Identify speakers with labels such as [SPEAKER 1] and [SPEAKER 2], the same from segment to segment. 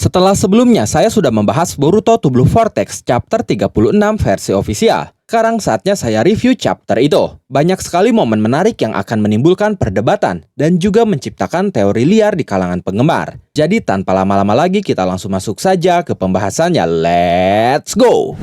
[SPEAKER 1] Setelah sebelumnya saya sudah membahas Boruto to Blue Vortex chapter 36 versi ofisial. Sekarang saatnya saya review chapter itu. Banyak sekali momen menarik yang akan menimbulkan perdebatan dan juga menciptakan teori liar di kalangan penggemar. Jadi tanpa lama-lama lagi kita langsung masuk saja ke pembahasannya. Let's go!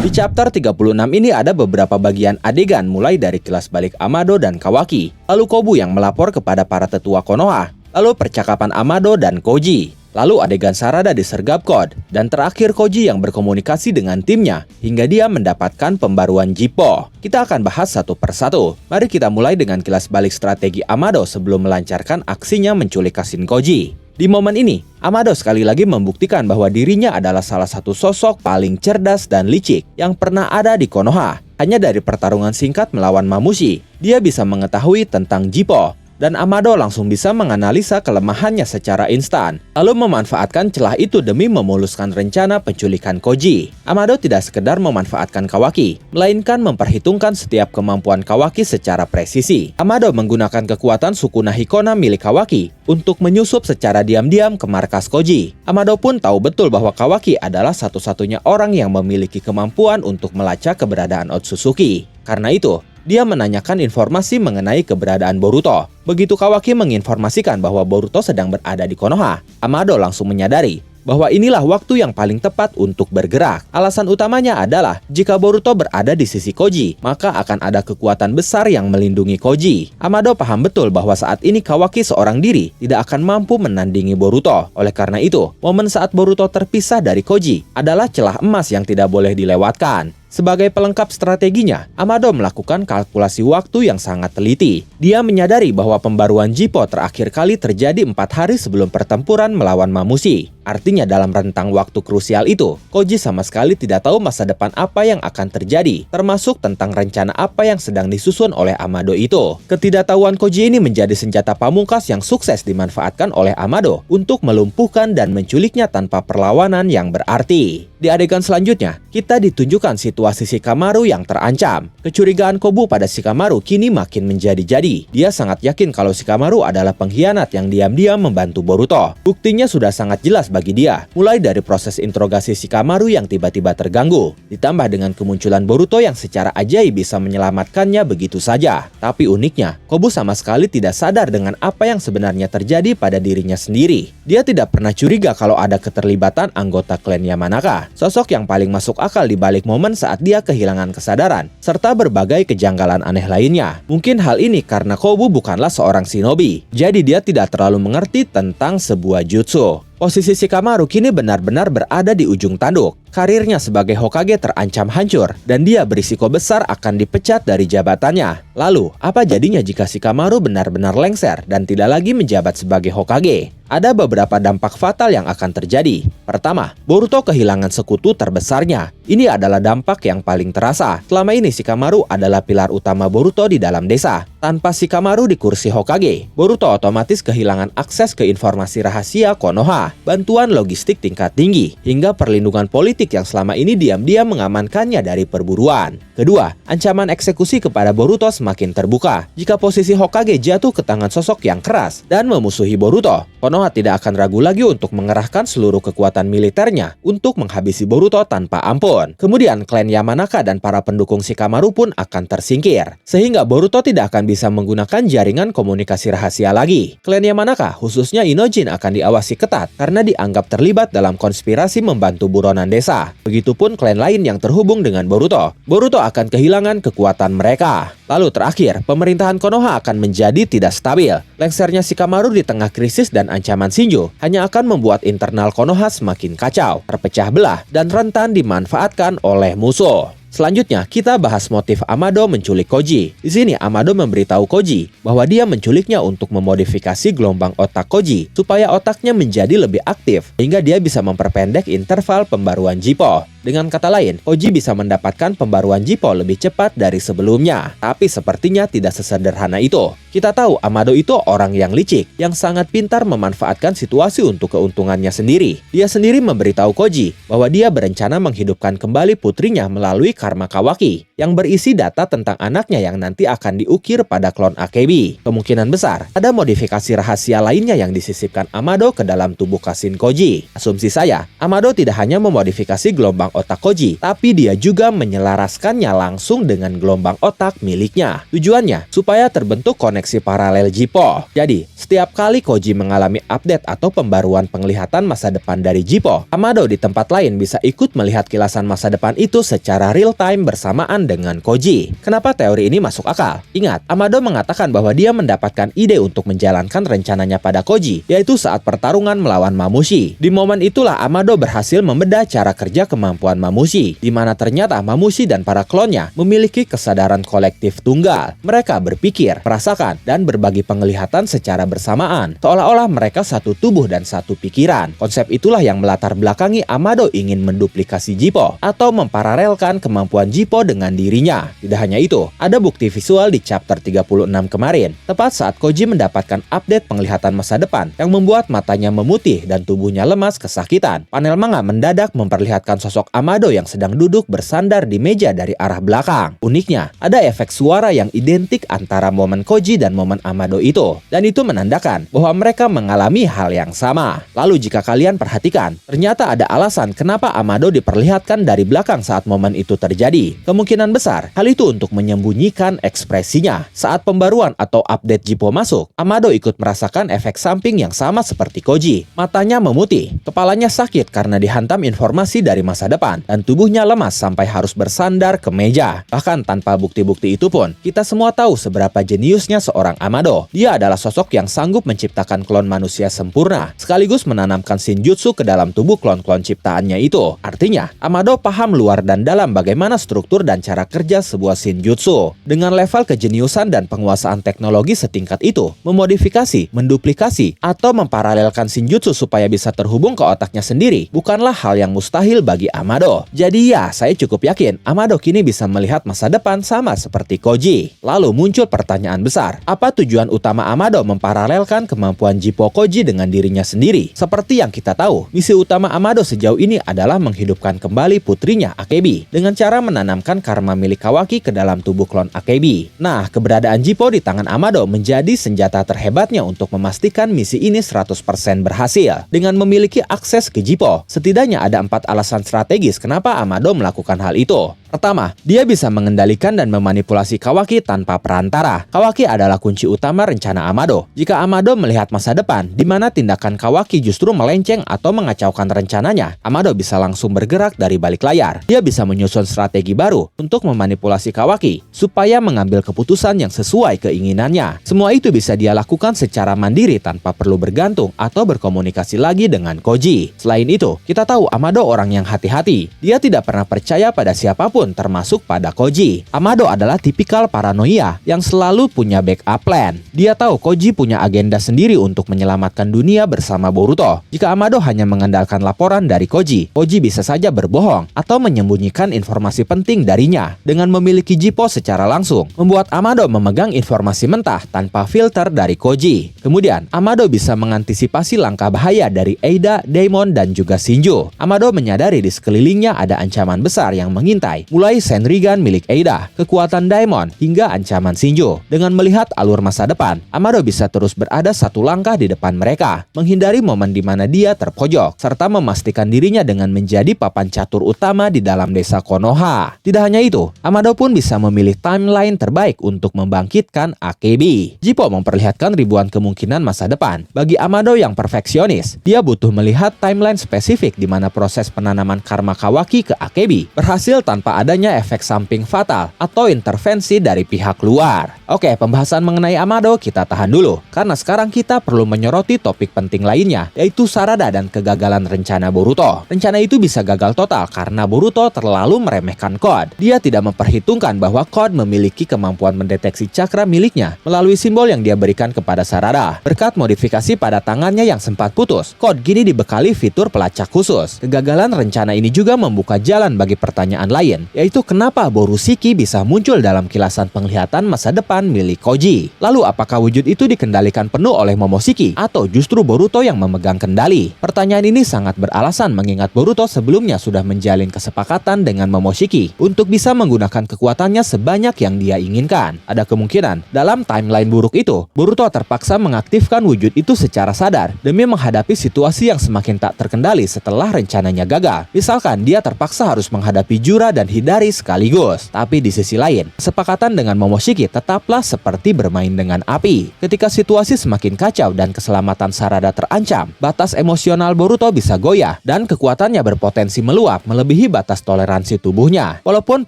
[SPEAKER 1] Di chapter 36 ini ada beberapa bagian adegan mulai dari kilas balik Amado dan Kawaki, lalu Kobu yang melapor kepada para tetua Konoha, lalu percakapan Amado dan Koji, lalu adegan Sarada disergap Code, dan terakhir Koji yang berkomunikasi dengan timnya hingga dia mendapatkan pembaruan Jippo. Kita akan bahas satu persatu. Mari kita mulai dengan kilas balik strategi Amado sebelum melancarkan aksinya menculik Kashin Koji. Di momen ini, Amado sekali lagi membuktikan bahwa dirinya adalah salah satu sosok paling cerdas dan licik yang pernah ada di Konoha. Hanya dari pertarungan singkat melawan Mamushi, dia bisa mengetahui tentang Jippo, dan Amado langsung bisa menganalisa kelemahannya secara instan, lalu memanfaatkan celah itu demi memuluskan rencana penculikan Koji. Amado tidak sekedar memanfaatkan Kawaki, melainkan memperhitungkan setiap kemampuan Kawaki secara presisi. Amado menggunakan kekuatan Sukuna Hikona milik Kawaki untuk menyusup secara diam-diam ke markas Koji. Amado pun tahu betul bahwa Kawaki adalah satu-satunya orang yang memiliki kemampuan untuk melacak keberadaan Otsutsuki. Karena itu, dia menanyakan informasi mengenai keberadaan Boruto. Begitu Kawaki menginformasikan bahwa Boruto sedang berada di Konoha, Amado langsung menyadari bahwa inilah waktu yang paling tepat untuk bergerak. Alasan utamanya adalah jika Boruto berada di sisi Koji, maka akan ada kekuatan besar yang melindungi Koji. Amado paham betul bahwa saat ini Kawaki seorang diri tidak akan mampu menandingi Boruto. Oleh karena itu, momen saat Boruto terpisah dari Koji adalah celah emas yang tidak boleh dilewatkan. Sebagai pelengkap strateginya, Amado melakukan kalkulasi waktu yang sangat teliti. Dia menyadari bahwa pembaruan Jippo terakhir kali terjadi 4 hari sebelum pertempuran melawan Mamushi. Artinya dalam rentang waktu krusial itu, Koji sama sekali tidak tahu masa depan apa yang akan terjadi, termasuk tentang rencana apa yang sedang disusun oleh Amado itu. Ketidaktahuan Koji ini menjadi senjata pamungkas yang sukses dimanfaatkan oleh Amado untuk melumpuhkan dan menculiknya tanpa perlawanan yang berarti. Di adegan selanjutnya, kita ditunjukkan situasi Shikamaru yang terancam. Kecurigaan Kobu pada Shikamaru kini makin menjadi-jadi. Dia sangat yakin kalau Shikamaru adalah pengkhianat yang diam-diam membantu Boruto. Buktinya sudah sangat jelas bagi dia, mulai dari proses interogasi Shikamaru yang tiba-tiba terganggu, ditambah dengan kemunculan Boruto yang secara ajaib bisa menyelamatkannya begitu saja. Tapi uniknya, Kobu sama sekali tidak sadar dengan apa yang sebenarnya terjadi pada dirinya sendiri. Dia tidak pernah curiga kalau ada keterlibatan anggota klan Yamanaka, sosok yang paling masuk akal di balik momen saat dia kehilangan kesadaran, serta berbagai kejanggalan aneh lainnya. Mungkin hal ini karena Kobu bukanlah seorang shinobi, jadi dia tidak terlalu mengerti tentang sebuah jutsu. Posisi Shikamaru kini benar-benar berada di ujung tanduk. Karirnya sebagai Hokage terancam hancur, dan dia berisiko besar akan dipecat dari jabatannya. Lalu, apa jadinya jika Shikamaru benar-benar lengser dan tidak lagi menjabat sebagai Hokage? Ada beberapa dampak fatal yang akan terjadi. Pertama, Boruto kehilangan sekutu terbesarnya. Ini adalah dampak yang paling terasa. Selama ini Shikamaru adalah pilar utama Boruto di dalam desa. Tanpa Shikamaru di kursi Hokage, Boruto otomatis kehilangan akses ke informasi rahasia Konoha, bantuan logistik tingkat tinggi, hingga perlindungan politik yang selama ini diam-diam mengamankannya dari perburuan. Kedua, ancaman eksekusi kepada Boruto semakin terbuka. Jika posisi Hokage jatuh ke tangan sosok yang keras dan memusuhi Boruto, Konoha tidak akan ragu lagi untuk mengerahkan seluruh kekuatan militernya untuk menghabisi Boruto tanpa ampun. Kemudian klan Yamanaka dan para pendukung Shikamaru pun akan tersingkir, sehingga Boruto tidak akan bisa menggunakan jaringan komunikasi rahasia lagi. Klan Yamanaka, khususnya Inojin, akan diawasi ketat karena dianggap terlibat dalam konspirasi membantu buronan desa. Begitupun klan lain yang terhubung dengan Boruto. Boruto akan kehilangan kekuatan mereka. Lalu terakhir, pemerintahan Konoha akan menjadi tidak stabil. Lengsernya Shikamaru di tengah krisis dan ancaman Shinjo hanya akan membuat internal Konoha semakin kacau, terpecah belah, dan rentan dimanfaatkan oleh musuh. Selanjutnya, kita bahas motif Amado menculik Koji. Di sini Amado memberitahu Koji bahwa dia menculiknya untuk memodifikasi gelombang otak Koji supaya otaknya menjadi lebih aktif, hingga dia bisa memperpendek interval pembaruan Jippo. Dengan kata lain, Koji bisa mendapatkan pembaruan Jippo lebih cepat dari sebelumnya. Tapi sepertinya tidak sesederhana itu. Kita tahu Amado itu orang yang licik, yang sangat pintar memanfaatkan situasi untuk keuntungannya sendiri. Dia sendiri memberitahu Koji bahwa dia berencana menghidupkan kembali putrinya melalui karma Kawaki, yang berisi data tentang anaknya yang nanti akan diukir pada klon AKB. Kemungkinan besar, ada modifikasi rahasia lainnya yang disisipkan Amado ke dalam tubuh Kashin Koji. Asumsi saya, Amado tidak hanya memodifikasi gelombang otak Koji, tapi dia juga menyelaraskannya langsung dengan gelombang otak miliknya. Tujuannya, supaya terbentuk koneksi paralel Jippo. Jadi, setiap kali Koji mengalami update atau pembaruan penglihatan masa depan dari Jippo, Amado di tempat lain bisa ikut melihat kilasan masa depan itu secara real time bersamaan dengan Koji. Kenapa teori ini masuk akal? Ingat, Amado mengatakan bahwa dia mendapatkan ide untuk menjalankan rencananya pada Koji, yaitu saat pertarungan melawan Mamushi. Di momen itulah Amado berhasil membedah cara kerja kemampuan Mamushi, di mana ternyata Mamushi dan para klonnya memiliki kesadaran kolektif tunggal. Mereka berpikir, merasakan, dan berbagi penglihatan secara bersamaan, seolah-olah mereka satu tubuh dan satu pikiran. Konsep itulah yang melatar belakangi Amado ingin menduplikasi Jippo atau memparalelkan kemampuan Jippo dengan dirinya. Tidak hanya itu, ada bukti visual di chapter 36 kemarin, tepat saat Koji mendapatkan update penglihatan masa depan yang membuat matanya memutih dan tubuhnya lemas kesakitan. Panel manga mendadak memperlihatkan sosok Amado yang sedang duduk bersandar di meja dari arah belakang. Uniknya, ada efek suara yang identik antara momen Koji dan momen Amado itu, dan itu menandakan bahwa mereka mengalami hal yang sama. Lalu jika kalian perhatikan, ternyata ada alasan kenapa Amado diperlihatkan dari belakang saat momen itu terjadi. Kemungkinan besar, hal itu untuk menyembunyikan ekspresinya. Saat pembaruan atau update Jippo masuk, Amado ikut merasakan efek samping yang sama seperti Koji. Matanya memutih, kepalanya sakit karena dihantam informasi dari masa depan, dan tubuhnya lemas sampai harus bersandar ke meja. Bahkan tanpa bukti-bukti itu pun, kita semua tahu seberapa jeniusnya seorang Amado. Dia adalah sosok yang sanggup menciptakan klon manusia sempurna, sekaligus menanamkan Shinjutsu ke dalam tubuh klon-klon ciptaannya itu. Artinya, Amado paham luar dan dalam bagaimana struktur dan cara kerja sebuah Shinjutsu. Dengan level kejeniusan dan penguasaan teknologi setingkat itu, memodifikasi, menduplikasi, atau memparalelkan Shinjutsu supaya bisa terhubung ke otaknya sendiri bukanlah hal yang mustahil bagi Amado. Jadi ya, saya cukup yakin Amado kini bisa melihat masa depan sama seperti Koji. Lalu muncul pertanyaan besar, apa tujuan utama Amado memparalelkan kemampuan Jippo Koji dengan dirinya sendiri? Seperti yang kita tahu, misi utama Amado sejauh ini adalah menghidupkan kembali putrinya AKB dengan cara menanamkan karma milik Kawaki ke dalam tubuh klon AKB. Nah, keberadaan Jippo di tangan Amado menjadi senjata terhebatnya untuk memastikan misi ini 100% berhasil. Dengan memiliki akses ke Jippo, setidaknya ada 4 alasan strategis kenapa Amado melakukan hal itu. Pertama, dia bisa mengendalikan dan memanipulasi Kawaki tanpa perantara. Kawaki adalah kunci utama rencana Amado. Jika Amado melihat masa depan, di mana tindakan Kawaki justru melenceng atau mengacaukan rencananya, Amado bisa langsung bergerak dari balik layar. Dia bisa menyusun strategi baru untuk memanipulasi Kawaki, supaya mengambil keputusan yang sesuai keinginannya. Semua itu bisa dia lakukan secara mandiri tanpa perlu bergantung atau berkomunikasi lagi dengan Koji. Selain itu, kita tahu Amado orang yang hati-hati. Dia tidak pernah percaya pada siapapun, termasuk pada Koji. Amado adalah tipikal paranoia yang selalu punya backup plan. Dia tahu Koji punya agenda sendiri untuk menyelamatkan dunia bersama Boruto. Jika Amado hanya mengandalkan laporan dari Koji, Koji bisa saja berbohong atau menyembunyikan informasi penting darinya. Dengan memiliki Jippo secara langsung, membuat Amado memegang informasi mentah tanpa filter dari Koji. Kemudian, Amado bisa mengantisipasi langkah bahaya dari Eida, Daimon, dan juga Shinjo. Amado menyadari di sekelilingnya ada ancaman besar yang mengintai, mulai Senrigan milik Eida, kekuatan Daimon, hingga ancaman Shinjo. Dengan melihat alur masa depan, Amado bisa terus berada satu langkah di depan mereka, menghindari momen di mana dia terpojok, serta memastikan dirinya dengan menjadi papan catur utama di dalam desa Konoha. Tidak hanya itu, Amado pun bisa memilih timeline terbaik untuk membangkitkan AKB. Jippo memperlihatkan ribuan kemungkinan masa depan. Bagi Amado yang perfeksionis, dia butuh melihat timeline spesifik di mana proses penanaman karma Kawaki ke AKB berhasil tanpa adanya efek samping fatal atau intervensi dari pihak luar. Oke, pembahasan mengenai Amado kita tahan dulu, karena sekarang kita perlu menyoroti topik penting lainnya, yaitu Sarada dan kegagalan rencana Boruto. Rencana itu bisa gagal total karena Boruto terlalu meremehkan Code. Dia tidak memperhitungkan bahwa Code memiliki kemampuan mendeteksi cakra miliknya melalui simbol yang dia berikan kepada Sarada. Berkat modifikasi pada tangannya yang sempat putus, Code kini dibekali fitur pelacak khusus. Kegagalan rencana ini juga membuka jalan bagi pertanyaan lain, yaitu kenapa Borushiki bisa muncul dalam kilasan penglihatan masa depan milik Koji. Lalu apakah wujud itu dikendalikan penuh oleh Momoshiki atau justru Boruto yang memegang kendali? Pertanyaan ini sangat beralasan mengingat Boruto sebelumnya sudah menjalin kesepakatan dengan Momoshiki untuk bisa menggunakan kekuatannya sebanyak yang dia inginkan. Ada kemungkinan dalam timeline buruk itu, Boruto terpaksa mengaktifkan wujud itu secara sadar demi menghadapi situasi yang semakin tak terkendali setelah rencananya gagal. Misalkan dia terpaksa harus menghadapi Jura dan Hidari sekaligus. Tapi di sisi lain, kesepakatan dengan Momoshiki tetaplah seperti bermain dengan api. Ketika situasi semakin kacau dan keselamatan Sarada terancam, batas emosional Boruto bisa goyah dan kekuatannya berpotensi meluap melebihi batas toleransi tubuhnya. Walaupun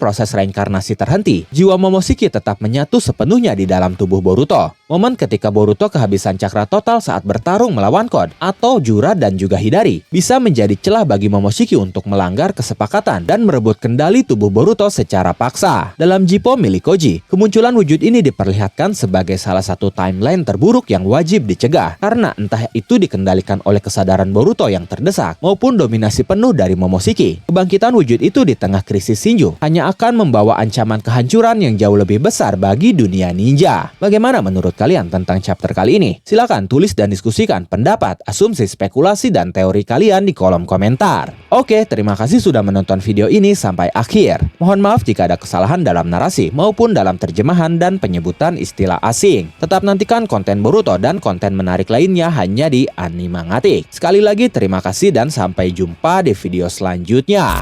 [SPEAKER 1] proses reinkarnasi terhenti, jiwa Momoshiki tetap menyatu sepenuhnya di dalam tubuh Boruto. Momen ketika Boruto kehabisan cakra total saat bertarung melawan Code atau Jura dan juga Hidari bisa menjadi celah bagi Momoshiki untuk melanggar kesepakatan dan merebut kendali tubuh Boruto secara paksa. Dalam Jippo milik Koji, kemunculan wujud ini diperlihatkan sebagai salah satu timeline terburuk yang wajib dicegah karena entah itu dikendalikan oleh kesadaran Boruto yang terdesak maupun dominasi penuh dari Momoshiki. Kebangkitan wujud itu di tengah krisis Shinju hanya akan membawa ancaman kehancuran yang jauh lebih besar bagi dunia ninja. Bagaimana menurut kalian tentang chapter kali ini? Silakan tulis dan diskusikan pendapat, asumsi, spekulasi, dan teori kalian di kolom komentar. Oke, terima kasih sudah menonton video ini sampai akhir. Mohon maaf jika ada kesalahan dalam narasi maupun dalam terjemahan dan penyebutan istilah asing. Tetap nantikan konten Boruto dan konten menarik lainnya hanya di Animangatik. Sekali lagi terima kasih dan sampai jumpa di video selanjutnya.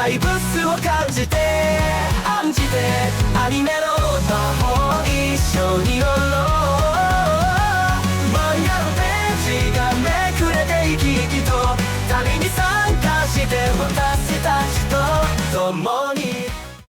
[SPEAKER 2] バイブスを感じて案じてアニメの魔法一緒に踊ろう漫画のページがめくれて生き生きと旅に参加して私たちと共に